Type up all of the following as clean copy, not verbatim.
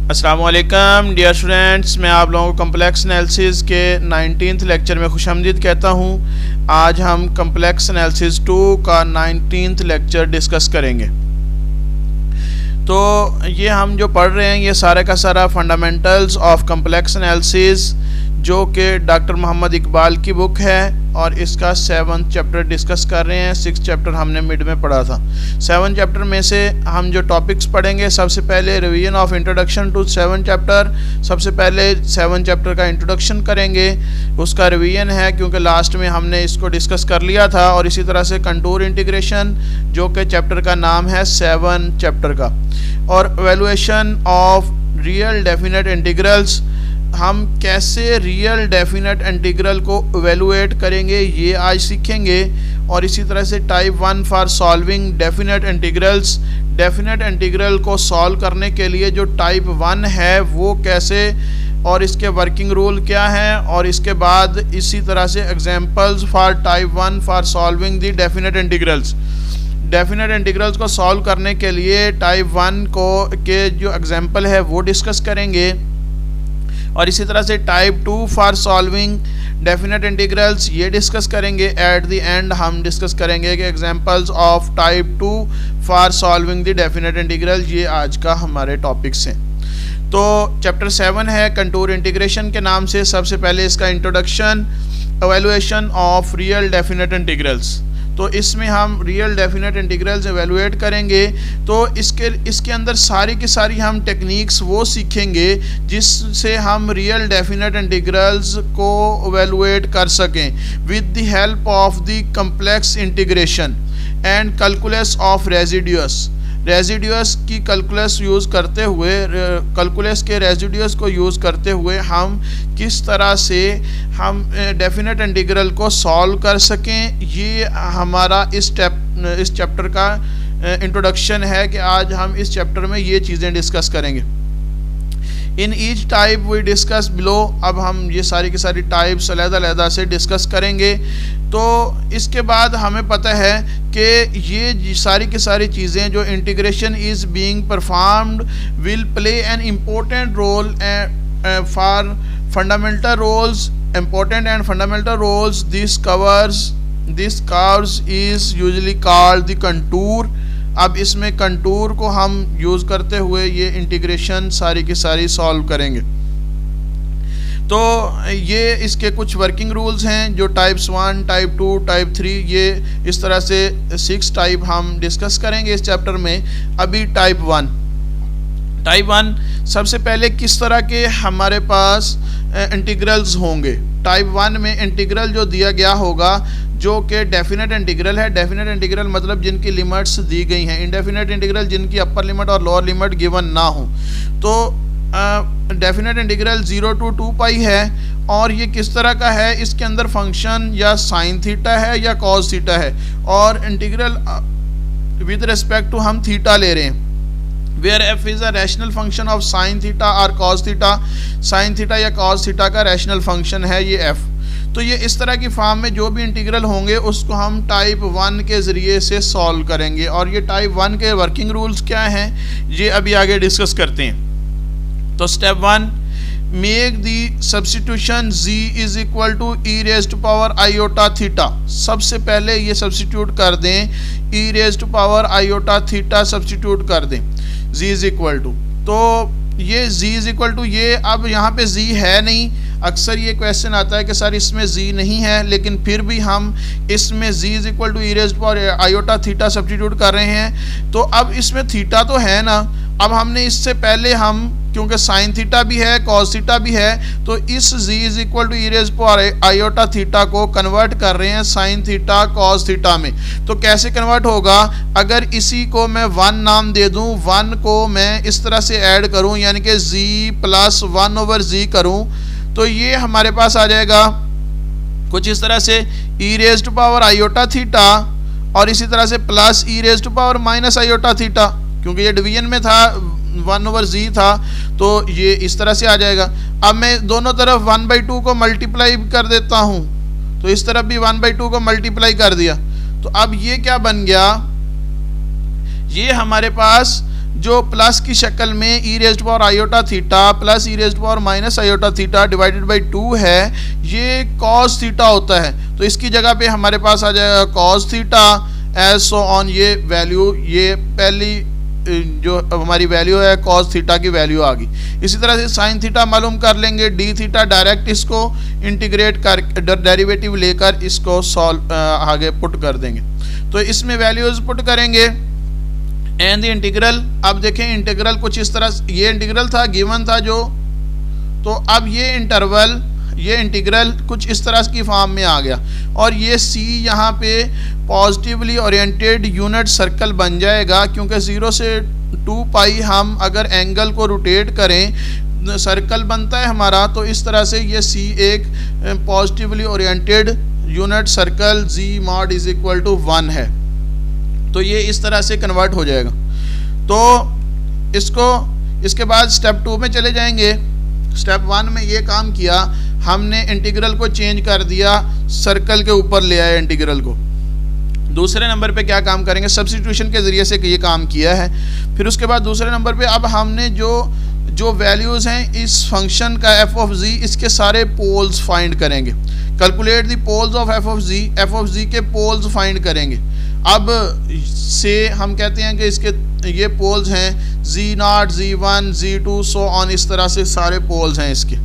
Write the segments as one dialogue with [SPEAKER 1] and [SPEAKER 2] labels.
[SPEAKER 1] अस्सलाम वालेकुम dear students, मैं आप लोगों को कम्प्लेक्स एनालिसिस के 19th लेक्चर में खुशामदीद कहता हूं। आज हम कम्प्लेक्स एनालिसिस 2 का 19th लेक्चर डिस्कस करेंगे। तो ये हम जो पढ़ रहे हैं ये सारा का सारा फंडामेंटल्स ऑफ कम्प्लेक्स एनालिसिस जो कि डॉक्टर मोहम्मद इकबाल की बुक है और इसका 7th चैप्टर डिस्कस कर रहे हैं। 6th चैप्टर हमने मिड में पढ़ा था। 7th चैप्टर में से हम जो टॉपिक्स पढ़ेंगे, सबसे पहले revision of introduction to 7th chapter. सबसे पहले 7th चैप्टर का इंट्रोडक्शन करेंगे, उसका रिवीजन है क्योंकि लास्ट में हमने इसको डिस्कस कर लिया था। और इसी तरह से कंटूर इंटीग्रेशन जो कि चैप्टर का नाम है 7th चैप्टर का। और evaluation of real definite integrals, हम कैसे रियल डेफिनेट इंटीग्रल को एवेलुएट करेंगे ये आज सीखेंगे। और इसी तरह से type 1 for solving definite integrals, definite integral को सॉल्व करने के लिए जो टाइप 1 है वो कैसे और इसके वर्किंग रूल क्या है। और इसके बाद इसी तरह से examples for type 1 for solving the definite integrals, definite integrals को सॉल्व करने के लिए टाइप 1 को के जो एग्जांपल है वो डिस्कस करेंगे। और इसी तरह से type 2 for solving definite integrals ये डिस्कस करेंगे। एट द एंड हम डिस्कस करेंगे कि examples of type 2 for solving the definite integral. ये आज का हमारे टॉपिक्स हैं। तो चैप्टर 7 है कंटूर इंटीग्रेशन के नाम से। सबसे पहले इसका introduction, evaluation of real definite integrals. तो इसमें हम रियल डेफिनेट इंटीग्रल्स एवेलुएट करेंगे। तो इसके अंदर सारी की सारी हम टेक्निक्स वो सीखेंगे जिससे हम रियल डेफिनेट इंटीग्रल्स को एवेलुएट कर सकें with the help of the complex integration and calculus of residues. Residues की कैलकुलस यूज़ करते हुए, कैलकुलस के रेजिड्यूस को यूज़ करते हुए हम किस तरह से हम डेफिनेट इंटीग्रल को सॉल्व कर सकें, ये हमारा इस चैप्टर का इंट्रोडक्शन है कि आज हम इस चैप्टर में ये चीज़ें डिस्कस करेंगे। In each type we discuss below. अब हम ये सारी की सारी टाइप्स अलग-अलग से डिस्कस करेंगे। तो इसके बाद हमें पता है कि ये सारी की सारी चीज़ें जो integration is being performed will play an important role for fundamental roles, important and fundamental roles. This curves is usually called the contour. अब इसमें कंटूर को हम यूज़ करते हुए ये इंटीग्रेशन सारी की सारी सॉल्व करेंगे। तो ये इसके कुछ वर्किंग रूल्स हैं जो टाइप्स 1, टाइप 2, टाइप 3, ये इस तरह से 6 टाइप हम डिस्कस करेंगे इस चैप्टर में। अभी टाइप 1 सबसे पहले किस तरह के हमारे पास इंटीग्रल्स होंगे। टाइप 1 में इंटीग्रल जो दिया गया होगा जो कि डेफिनेट इंटीग्रल है। डेफिनेट इंटीग्रल मतलब जिनकी लिमिट्स दी गई हैं। इंडेफिनेट इंटीग्रल जिनकी अपर लिमिट और लोअर लिमिट गिवन ना हो। तो डेफिनेट इंटीग्रल 0 to 2 पाई है। और ये किस तरह का है, इसके अंदर फंक्शन या साइन थीटा है या कॉस थीटा है। और इंटीग्रल विद रिस्पेक्ट टू हम थीटा ले रहे हैं। Where f is a rational function of sine theta और कॉस थीटा। साइन थीटा या कॉस थीटा का रैशनल फंक्शन है ये एफ। तो ये इस तरह की फॉर्म में जो भी इंटीग्रल होंगे उसको हम टाइप 1 के ज़रिए से सॉल्व करेंगे। और ये टाइप 1 के वर्किंग रूल्स क्या हैं ये अभी आगे डिस्कस करते हैं। तो step 1, make the substitution z is equal to e raise to power iota theta. सबसे पहले ये सब्सटीट्यूट कर दें, e raise to power iota theta substitute कर दें z इज इक्वल टू। तो ये z इज इक्वल टू, ये अब यहाँ पे z है नहीं। अक्सर ये क्वेश्चन आता है कि सर इसमें z नहीं है, लेकिन फिर भी हम इसमें z is equal to e raise to power iota theta substitute कर रहे हैं। तो अब इसमें थीटा तो है ना। अब हमने इससे पहले हम क्योंकि साइन थीटा भी है कॉस थीटा भी है, तो इस z is equal to e raise power iota theta को कन्वर्ट कर रहे हैं साइन थीटा कॉस थीटा में। तो कैसे कन्वर्ट होगा, अगर इसी को मैं 1 नाम दे दूं, 1 को मैं इस तरह से ऐड करूं यानी कि z प्लस 1/z करूं, तो ये हमारे पास आ जाएगा कुछ इस तरह से e raise to power iota theta और इसी तरह से plus e raise to power minus iota theta, क्योंकि ये डिवीजन में था 1/z था तो ये इस तरह से आ जाएगा। अब मैं दोनों तरफ 1/2 को मल्टीप्लाई कर देता हूँ, तो इस तरफ भी 1/2 को मल्टीप्लाई कर दिया। तो अब ये क्या बन गया, ये हमारे पास जो प्लस की शक्ल में e raised power iota theta plus e raised power minus iota theta divided by 2 है, ये कॉस थीटा होता है। तो इसकी जगह पे हमारे पास आ जाएगा cos theta as so on. ये वैल्यू, ये पहली जो हमारी वैल्यू है कॉस थीटा की वैल्यू आ गई। इसी तरह से साइन थीटा मालूम कर लेंगे, डी थीटा डायरेक्ट इसको इंटीग्रेट कर डेरिवेटिव लेकर इसको सॉल्व आगे पुट कर देंगे। तो इसमें वैल्यूज पुट करेंगे एंड द इंटीग्रल। अब देखें इंटीग्रल कुछ इस तरह, ये इंटीग्रल था गिवन था जो, तो अब ये इंटीग्रल कुछ इस तरह की फॉर्म में आ गया और ये सी यहाँ पे पॉजिटिवली ओरिएंटेड यूनिट सर्कल बन जाएगा, क्योंकि 0 से 2 पाई हम अगर एंगल को रोटेट करें सर्कल बनता है हमारा। तो इस तरह से ये सी एक positively oriented unit circle z mod is equal to 1 है। तो ये इस तरह से कन्वर्ट हो जाएगा। तो इसके बाद स्टेप 2 में चले जाएंगे। स्टेप 1 में ये काम किया, हमने इंटीग्रल को चेंज कर दिया, सर्कल के ऊपर ले आए इंटीग्रल को। दूसरे नंबर पे क्या काम करेंगे, सब्स्टिट्यूशन के ज़रिए से ये काम किया है। फिर उसके बाद दूसरे नंबर पे अब हमने जो वैल्यूज़ हैं इस फंक्शन का एफ ऑफ जी, इसके सारे पोल्स फाइंड करेंगे। Calculate the poles of f of z के पोल्स फाइंड करेंगे। अब से हम कहते हैं कि इसके ये पोल्स हैं Z0, Z1, Z2 so on, इस तरह से सारे पोल्स हैं इसके।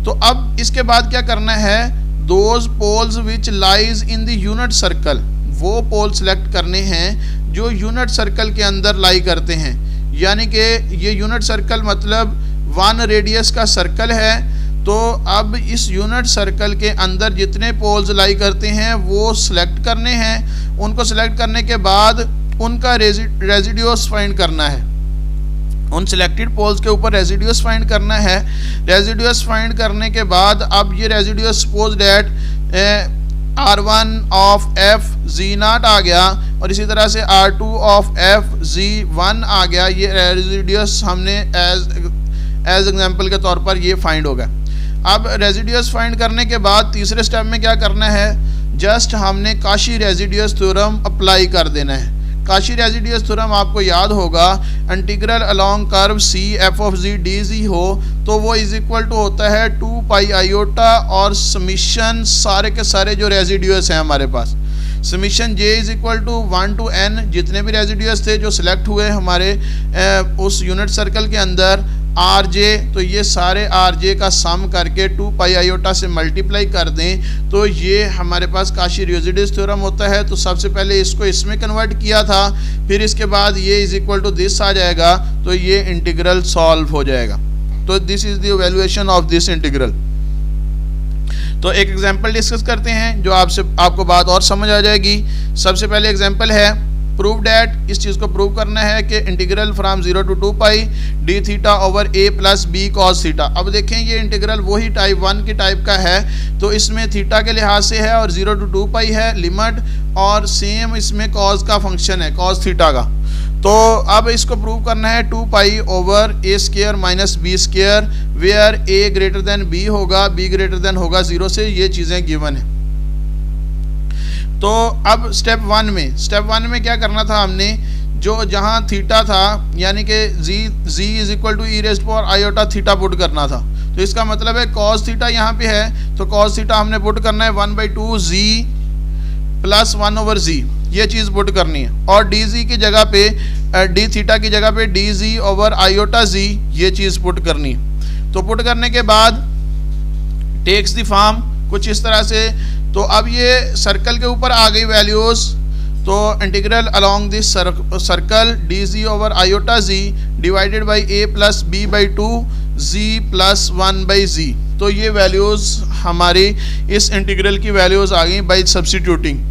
[SPEAKER 1] तो अब इसके बाद क्या करना है, those poles which lies in the unit circle, वो पोल सेलेक्ट करने हैं जो यूनिट सर्कल के अंदर लाई करते हैं। यानी कि ये यूनिट सर्कल मतलब 1 रेडियस का सर्कल है। तो अब इस यूनिट सर्कल के अंदर जितने पोल्स लाई करते हैं वो सिलेक्ट करने हैं। उनको सिलेक्ट करने के बाद उनका रेजिड्यूस फाइंड करना है, उन सिलेक्टेड पोल्स के ऊपर रेजिड्यूस फाइंड करना है। रेजिड्यूस फाइंड करने के बाद अब ये residues suppose that R1 of f Z0 आ गया और इसी तरह से R2 ऑफ एफ Z1 आ गया। ये रेजिड्यूस हमने एज एग्जांपल के तौर पर ये फाइंड होगा। अब रेजिड्यूस फाइंड करने के बाद तीसरे स्टेप में क्या करना है, जस्ट हमने काशी रेजिड्यूस थ्योरम अप्लाई कर देना है। काशी रेजिड्यूस थ्योरम आपको याद होगा, integral along curve C f of z d z हो तो वो इज इक्वल टू होता है 2 पाई आयोटा और समीशन सारे के सारे जो रेजिड्यूस हैं हमारे पास, summation j is equal to 1 to n, जितने भी रेजिड्यूस थे जो सिलेक्ट हुए हमारे उस यूनिट सर्कल के अंदर आर जे, तो ये सारे आर जे का सम करके 2 पाई आयोटा से मल्टीप्लाई कर दें तो ये हमारे पास काशी रेजिड्यूस थ्योरम होता है। तो सबसे पहले इसको इसमें कन्वर्ट किया था, फिर इसके बाद ये इज इक्वल टू दिस आ जाएगा, तो ये इंटीग्रल सॉल्व हो जाएगा। तो this is the evaluation of this integral. तो एक एग्जांपल डिस्कस करते हैं जो आपको बात और समझ आ जाएगी। सबसे पहले एग्जांपल है प्रूव डैट, इस चीज़ को प्रूव करना है कि integral from 0 to 2 pi d theta over a plus b cos theta. अब देखें ये इंटीग्रल वही टाइप 1 की टाइप का है, तो इसमें थीटा के लिहाज से है और 0 to 2 पाई है लिमिट, और सेम इसमें कॉस का फंक्शन है कॉस थीटा का। तो अब इसको प्रूव करना है 2 pi over a square minus B square, where a greater than b होगा, b ग्रेटर देन होगा 0 से, ये चीज़ें गिवन है। तो अब स्टेप 1 में क्या करना था हमने, जो जहाँ थीटा था यानी कि z is equal to e raised power iota theta put करना था। तो इसका मतलब है कॉस थीटा यहाँ पे है, तो कॉस थीटा हमने पुट करना है 1/2 z प्लस 1 ओवर z, ये चीज़ पुट करनी है। और डी जी की जगह पे डी थीटा की जगह पे D z over iota z, ये चीज़ पुट करनी है। तो पुट करने के बाद टेक्स द फॉर्म कुछ इस तरह से। तो अब ये सर्कल के ऊपर आ गई वैल्यूज़, तो integral along this circle d z over iota z divided by a plus b by 2 z plus 1 by z. तो ये वैल्यूज़ हमारी इस इंटीग्रल की वैल्यूज़ आ गई बाई सब्स्टिट्यूटिंग।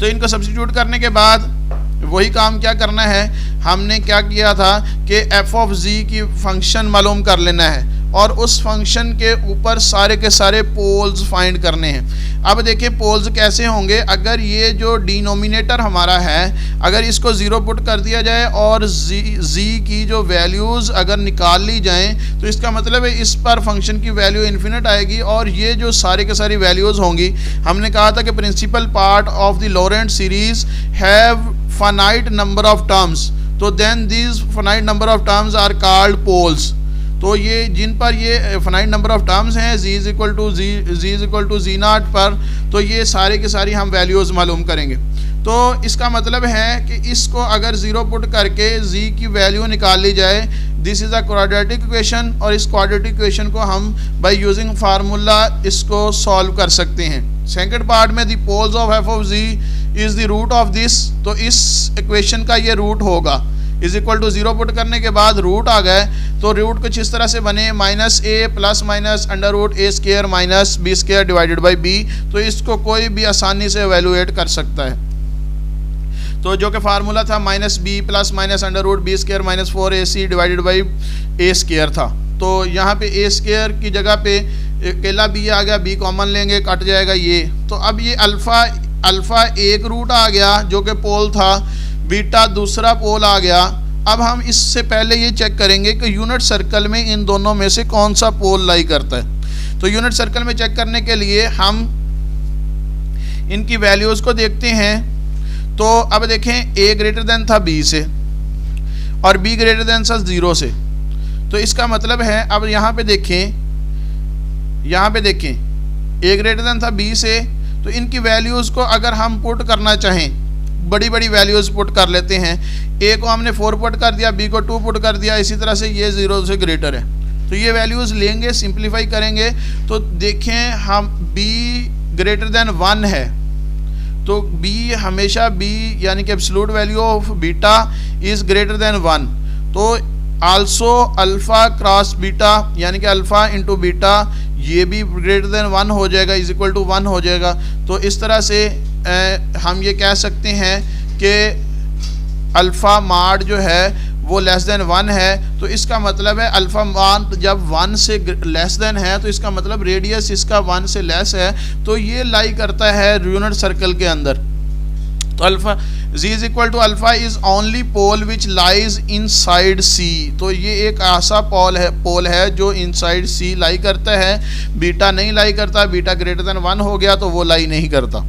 [SPEAKER 1] तो इनको सब्स्टिट्यूट करने के बाद वही काम क्या करना है, हमने क्या किया था कि एफ ऑफ जी की फंक्शन मालूम कर लेना है और उस फंक्शन के ऊपर सारे के सारे पोल्स फाइंड करने हैं। अब देखिए पोल्स कैसे होंगे, अगर ये जो डिनोमिनेटर हमारा है अगर इसको 0 पुट कर दिया जाए और जी की जो वैल्यूज़ अगर निकाल ली जाएं तो इसका मतलब है इस पर फंक्शन की वैल्यू इन्फिनिट आएगी और ये जो सारे के सारी वैल्यूज़ होंगी। हमने कहा था कि principal part of the Laurent series have finite number of terms, तो then these finite number of terms are called poles. तो ये जिन पर ये फाइनाइट नंबर ऑफ टर्म्स हैं z is equal to z nought पर, तो ये सारे के सारी हम वैल्यूज़ मालूम करेंगे। तो इसका मतलब है कि इसको अगर ज़ीरो पुट करके z की वैल्यू निकाल ली जाए, this is a quadratic equation, और इस क्वाड्रेटिक इक्वेशन को हम बाय यूजिंग फार्मूला इसको सॉल्व कर सकते हैं। सेकंड पार्ट में the poles of f of z is the root of this, तो इस इक्वेशन का ये रूट होगा। Is equal to zero put करने के बाद रूट आ गए, तो रूट कुछ इस तरह से बने minus A plus minus under root A square minus B square divided by B. तो इसको कोई भी आसानी से एवेलुएट कर सकता है। तो जो कि फार्मूला था minus B plus minus under root B square minus 4ac divided by A square था। तो यहाँ पे ए स्क्वायर की जगह पे अकेला बी आ गया, बी कॉमन लेंगे, कट जाएगा ये। तो अब ये अल्फ़ा एक रूट आ गया जो कि पोल था, बीटा दूसरा पोल आ गया। अब हम इससे पहले ये चेक करेंगे कि यूनिट सर्कल में इन दोनों में से कौन सा पोल लाई करता है। तो यूनिट सर्कल में चेक करने के लिए हम इनकी वैल्यूज़ को देखते हैं। तो अब देखें a ग्रेटर देन था b से और b ग्रेटर देन था 0 से। तो इसका मतलब है, अब यहाँ पे देखें a ग्रेटर देन था b से, तो इनकी वैल्यूज़ को अगर हम पुट करना चाहें, बड़ी बड़ी वैल्यूज़ पुट कर लेते हैं। a को हमने 4 पुट कर दिया, b को 2 पुट कर दिया, इसी तरह से ये 0 से ग्रेटर है। तो ये वैल्यूज़ लेंगे, सिंप्लीफाई करेंगे, तो देखें हम b ग्रेटर देन 1 है, तो b हमेशा b यानी कि absolute value of beta is greater than 1। तो आल्सो अल्फ़ा क्रॉस बीटा यानी कि अल्फ़ा इंटू बीटा ये भी ग्रेटर देन 1 हो जाएगा, इज इक्वल टू 1 हो जाएगा। तो इस तरह से हम ये कह सकते हैं कि अल्फ़ा माड जो है वो लेस देन 1 है। तो इसका मतलब है अल्फ़ा माड जब 1 से लेस देन है, तो इसका मतलब रेडियस इसका 1 से लेस है, तो ये लाई करता है यूनिट सर्कल के अंदर। तो alpha z is equal to alpha is only pole which lies inside c। तो ये एक ऐसा पोल है जो इनसाइड c लाई करता है, बीटा नहीं लाई करता। बीटा ग्रेटर देन 1 हो गया तो वो लाई नहीं करता।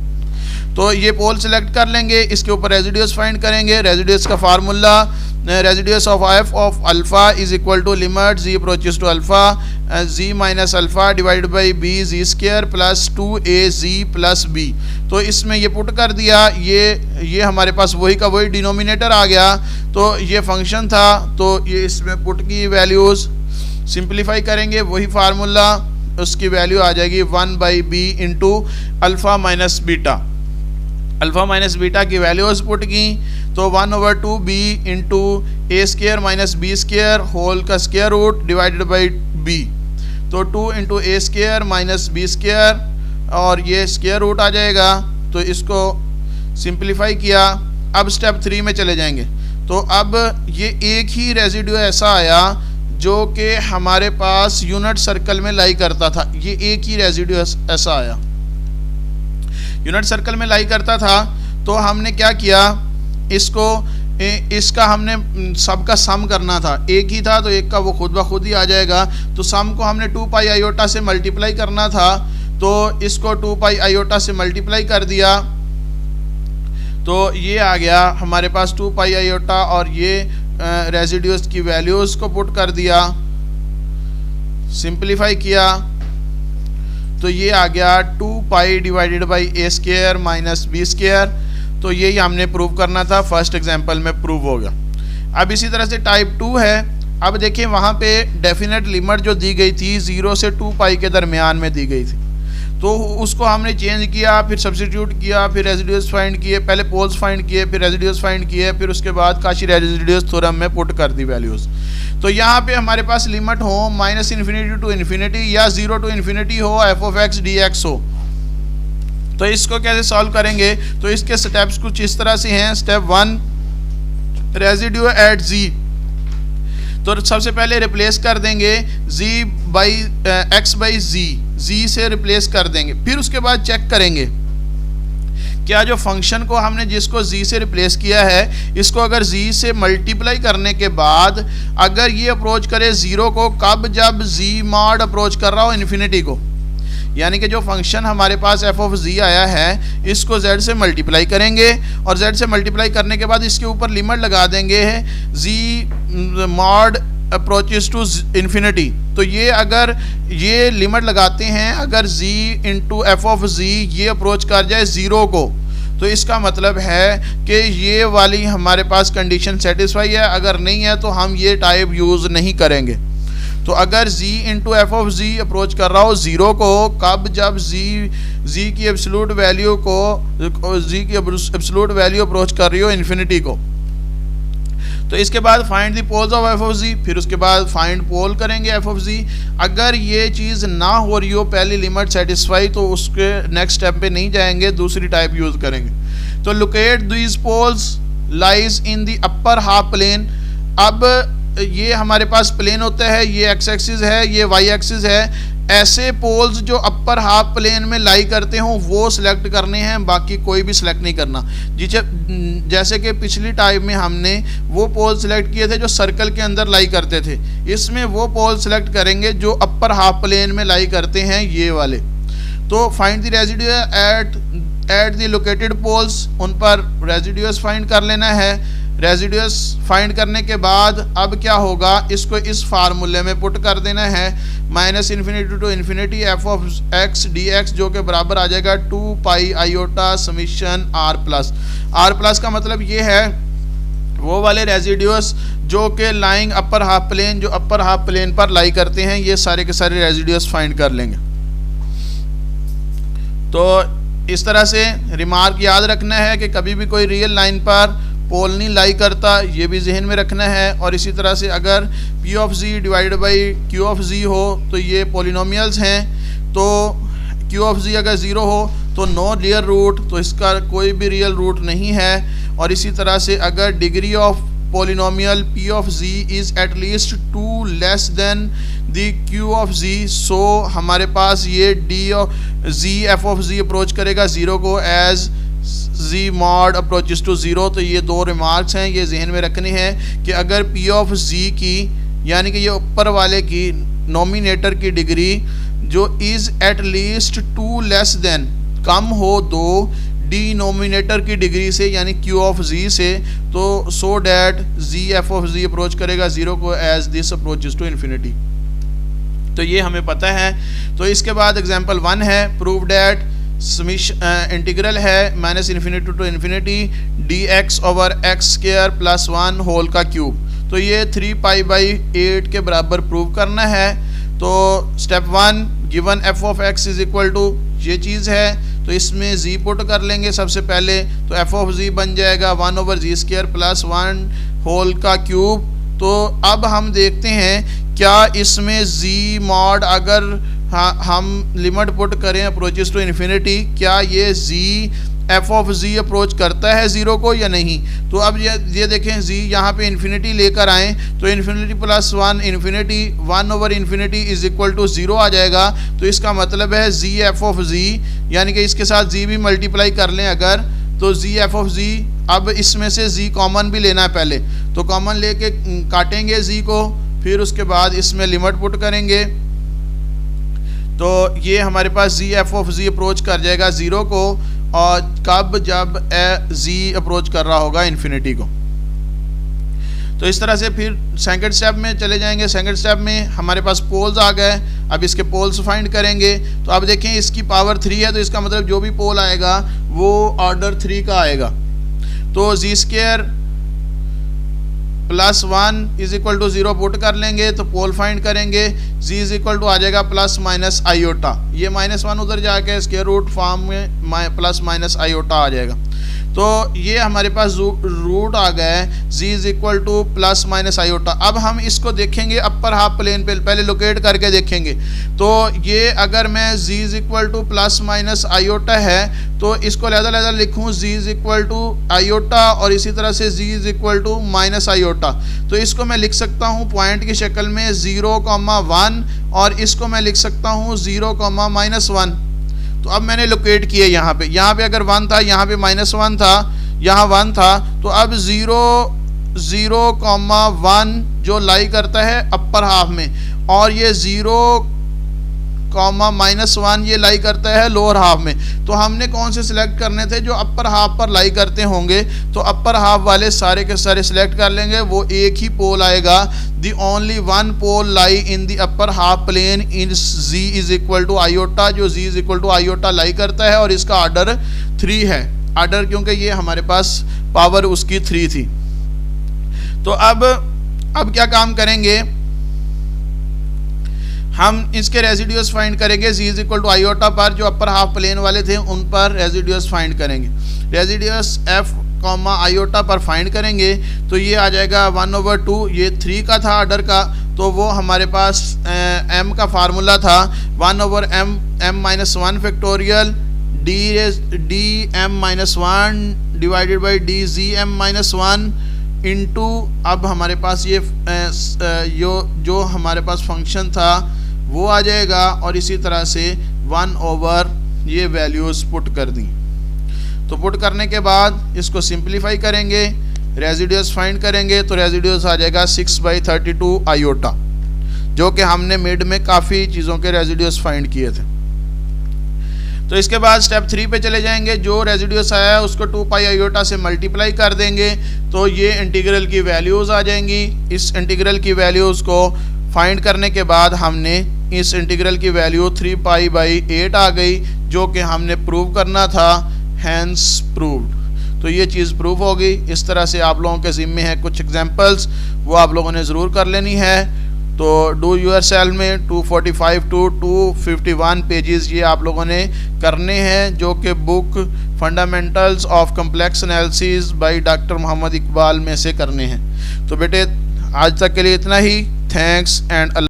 [SPEAKER 1] तो ये पोल सेलेक्ट कर लेंगे, इसके ऊपर रेजिड्यूस फाइंड करेंगे। रेजिड्यूस का formula residue of f of alpha is equal to limit z approaches to alpha z minus alpha divide by b g square plus 2az plus b। तो इसमें ये पुट कर दिया, ये हमारे पास वही का वही डिनोमिनेटर आ गया। तो ये फंक्शन था, तो ये इसमें पुट की वैल्यूज़ सिंप्लीफाई करेंगे, वही फार्मूला, उसकी वैल्यू आ जाएगी 1 by b into alpha minus beta. Alpha minus beta की वैल्यूज़ पुट की, तो 1/2 b into a square minus B square whole का square root divided by b। तो 2 into a square minus B square और ये square root आ जाएगा। तो इसको सिंप्लीफाई किया। अब स्टेप 3 में चले जाएंगे। तो अब ये एक ही रेजिड्यू ऐसा आया जो कि हमारे पास यूनिट सर्कल में लाई करता था। ये एक ही रेजिड्यू ऐसा आया, यूनिट सर्कल में लाई करता था। तो हमने क्या किया, इसका हमने सबका सम करना था। एक ही था तो एक का वो खुद ब खुद ही आ जाएगा। तो सम को हमने 2 पाई आयोटा से मल्टीप्लाई करना था, तो इसको 2 पाई आयोटा से मल्टीप्लाई कर दिया, तो ये आ गया हमारे पास 2 पाई आयोटा, और ये रेजिड्यूस की वैल्यूज़ को पुट कर दिया, सिंप्लीफाई किया, तो ये आ गया 2 pi divided by A square minus B square. तो यही हमने प्रूव करना था, फर्स्ट एग्जांपल में प्रूव हो गया। अब इसी तरह से टाइप 2 है। अब देखिए वहाँ पे डेफिनेट लिमिट जो दी गई थी 0 से 2 पाई के दरमियान में दी गई थी, तो उसको हमने चेंज किया, फिर सब्स्टिट्यूट किया, फिर रेजिड्यूस फाइंड किए, पहले पोल्स फाइंड किए, फिर रेजिड्यूस फाइंड किए, फिर उसके बाद काशी रेजिड्यूस थ्योरम में पुट कर दी वैल्यूज़। तो यहाँ पे हमारे पास लिमिट हो -∞ टू इन्फिनिटी या 0 टू इन्फिनिटी हो f ऑफ x dx हो। तो इसको कैसे सॉल्व करेंगे, तो इसके स्टेप्स कुछ इस तरह से हैं। Step 1 residue at z। तो सबसे पहले रिप्लेस कर देंगे x बाई z से रिप्लेस कर देंगे। फिर उसके बाद चेक करेंगे क्या जो फंक्शन को हमने जिसको z से रिप्लेस किया है, इसको अगर z से मल्टीप्लाई करने के बाद अगर ये अप्रोच करे 0 को, कब, जब z मॉड अप्रोच कर रहा हो इन्फिनिटी को, यानी कि जो फंक्शन हमारे पास एफ ऑफ जी आया है इसको z से मल्टीप्लाई करेंगे और z से मल्टीप्लाई करने के बाद इसके ऊपर लिमिट लगा देंगे z mod approaches to infinity. तो ये अगर ये लिमिट लगाते हैं, अगर z into F of G ये अप्रोच कर जाए ज़ीरो को, तो इसका मतलब है कि ये वाली हमारे पास कंडीशन सेटिस्फाई है। अगर नहीं है तो हम ये टाइप यूज़ नहीं करेंगे। तो अगर z into F of g approach कर रहा हो ज़ीरो को, कब, जब z की एब्सोल्यूट वैल्यू को z की एब्सोल्यूट वैल्यू अप्रोच कर रही हो इन्फिनिटी को। तो इसके बाद find the poles of f of g, फिर उसके बाद फाइंड पोल करेंगे एफ ऑफ जी। अगर ये चीज़ ना हो रही हो पहली लिमिट सेटिस्फाई, तो उसके नेक्स्ट स्टेप पे नहीं जाएंगे, दूसरी टाइप यूज़ करेंगे। तो locate these poles lies in the upper half plane. अब ये हमारे पास प्लेन होता है, ये एक्स एक्सिस है, ये वाई एक्सिस है। ऐसे पोल्स जो अपर हाफ प्लेन में लाई करते हों वो सिलेक्ट करने हैं, बाकी कोई भी सिलेक्ट नहीं करना। जैसे कि पिछली टाइप में हमने वो पोल सिलेक्ट किए थे जो सर्कल के अंदर लाई करते थे, इसमें वो पोल सिलेक्ट करेंगे जो अपर हाफ प्लेन में लाई करते हैं, ये वाले। तो find the residue at the located poles, उन पर रेजिड्यूस फाइंड कर लेना है। रेजिड्यूस फाइंड करने के बाद अब क्या होगा, इसको इस फार्मूले में पुट कर देना है, minus infinity to infinity F of X D X, जो कि बराबर आ जाएगा 2 pi iota summation R plus. R plus का मतलब ये है वो वाले रेजिड्यूस जो कि लाइंग अपर हाफ प्लेन, जो अपर हाफ प्लेन पर लाई करते हैं, ये सारे के सारे रेजिड्यूस फाइंड कर लेंगे। तो इस तरह से रिमार्क याद रखना है कि कभी भी कोई रियल लाइन पर पोल नहीं लाई करता, ये भी जहन में रखना है। और इसी तरह से अगर P of Z divided by Q of Z हो तो ये पोलिनोमियल्स हैं। तो Q ऑफ Z अगर ज़ीरो हो तो नो रियल रूट, तो इसका कोई भी रियल रूट नहीं है। और इसी तरह से अगर degree of polynomial P of Z is at least 2 less than the Q of Z, so हमारे पास ये D of Z F of Z approach करेगा ज़ीरो को as z mod approaches to zero. तो ये दो रिमार्क्स हैं, ये जहन में रखने हैं कि अगर P ऑफ Z की, यानी कि ये ऊपर वाले की नोमिनेटर की डिग्री जो is at least 2 less than, कम हो दो डिनोमिनेटर की डिग्री से, यानी Q ऑफ Z से, तो so that Z F of Z approach करेगा ज़ीरो को as this approaches to infinity. तो ये हमें पता है। तो इसके बाद एग्जाम्पल 1 है, प्रूव डैट इंटीग्रल है minus infinity to infinity D X over X square plus 1 whole का क्यूब। तो ये 3 पाई बाई 8 के बराबर प्रूव करना है। तो step 1, given F of X is equal to ये चीज़ है, तो इसमें जी पुट कर लेंगे सबसे पहले। तो एफ ऑफ जी बन जाएगा 1 ओवर जी स्क्वायर प्लस 1 होल का क्यूब। तो अब हम देखते हैं क्या इसमें जी मॉड, अगर हम लिमिट पुट करें अप्रोचेस टू इन्फिनिटी, क्या ये z F of z approach करता है ज़ीरो को या नहीं। तो अब ये देखें, z यहाँ पे इन्फिनिटी लेकर आएँ तो infinity plus 1 infinity 1 over infinity is equal to 0 आ जाएगा। तो इसका मतलब है z एफ ऑफ z, यानी कि इसके साथ z भी मल्टीप्लाई कर लें अगर, तो z एफ ऑफ z, अब इसमें से z कॉमन भी लेना है पहले, तो कॉमन लेके काटेंगे z को, फिर उसके बाद इसमें लिमिट पुट करेंगे। तो ये हमारे पास z F of z approach कर जाएगा ज़ीरो को, और कब, जब z अप्रोच कर रहा होगा इन्फिनिटी को। तो इस तरह से फिर सेकंड स्टेप में चले जाएंगे। सेकंड स्टेप में हमारे पास पोल्स आ गए, अब इसके पोल्स फाइंड करेंगे। तो अब देखें इसकी पावर 3 है, तो इसका मतलब जो भी पोल आएगा वो ऑर्डर 3 का आएगा। तो g square plus 1 is equal to 0 put कर लेंगे, तो पोल फाइंड करेंगे। z इज इक्वल टू आ जाएगा प्लस माइनस आयोटा, ये -1 उधर जाके स्क्वायर रूट फॉर्म में प्लस माइनस आयोटा आ जाएगा। तो ये हमारे पास रूट आ गए z is equal to plus minus iota. अब हम इसको देखेंगे अपर हाफ प्लेन पे, पहले लोकेट करके देखेंगे। तो ये अगर मैं z is equal to plus minus iota है तो इसको लहदा लिखूँ z is equal to iota, और इसी तरह से z is equal to minus iota. तो इसको मैं लिख सकता हूँ पॉइंट की शक्ल में 0,1, और इसको मैं लिख सकता हूँ 0,-1। तो अब मैंने लोकेट किए यहाँ पे अगर 1 था, यहाँ पे -1 था, यहाँ 1 था, तो अब 0,1 जो लाई करता है अपर हाफ में, और ये 0 कॉमा -1 ये लाई करता है लोअर हाफ में। तो हमने कौन से सिलेक्ट करने थे? जो अपर हाफ पर लाई करते होंगे। तो अपर हाफ वाले सारे के सारे सिलेक्ट कर लेंगे। वो एक ही पोल आएगा, the only one pole lie in the upper half plane in z is equal to iota, जो z is equal to iota lie करता है और इसका आर्डर 3 है। आर्डर क्योंकि ये हमारे पास पावर उसकी 3 थी। तो अब क्या काम करेंगे? हम इसके रेजिड्यूस फाइंड करेंगे। z is equal to iota पर जो अपर हाफ प्लेन वाले थे उन पर रेजिड्यूस फाइंड करेंगे। रेजिड्यूस f कॉमा आयोटा पर फाइंड करेंगे तो ये आ जाएगा 1/2। ये 3 का था ऑर्डर का, तो वो हमारे पास m का फार्मूला था 1/m-1 factorial d m-1 divided by dgm-1 into, अब हमारे पास ये जो हमारे पास फंक्शन था वो आ जाएगा और इसी तरह से 1/, ये वैल्यूज़ पुट कर दी। तो पुट करने के बाद इसको सिंप्लीफाई करेंगे, रेजिड्यूस फाइंड करेंगे तो रेजिड्यूस आ जाएगा 6/32 आयोटा, जो कि हमने मिड में काफ़ी चीज़ों के रेजिड्यूस फाइंड किए थे। तो इसके बाद स्टेप 3 पे चले जाएंगे। जो रेजिड्यूस आया है उसको 2 पाई आयोटा से मल्टीप्लाई कर देंगे तो ये इंटीग्रल की वैल्यूज़ आ जाएंगी। इस इंटीग्रल की वैल्यूज़ को फाइंड करने के बाद हमने इस इंटीग्रल की वैल्यू 3π/8 आ गई, जो कि हमने प्रूव करना था, हैंस प्रूव्ड। तो ये चीज़ प्रूव होगी। इस तरह से आप लोगों के ज़िम्मे है कुछ एग्जांपल्स, वो आप लोगों ने ज़रूर कर लेनी है। तो डू यूर सेल्फ में 245 to 251 पेजेस ये आप लोगों ने करने हैं, जो कि book fundamentals of complex analysis by doctor Mohammad Iqbal में से करने हैं। तो बेटे आज तक के लिए इतना ही। Thanks and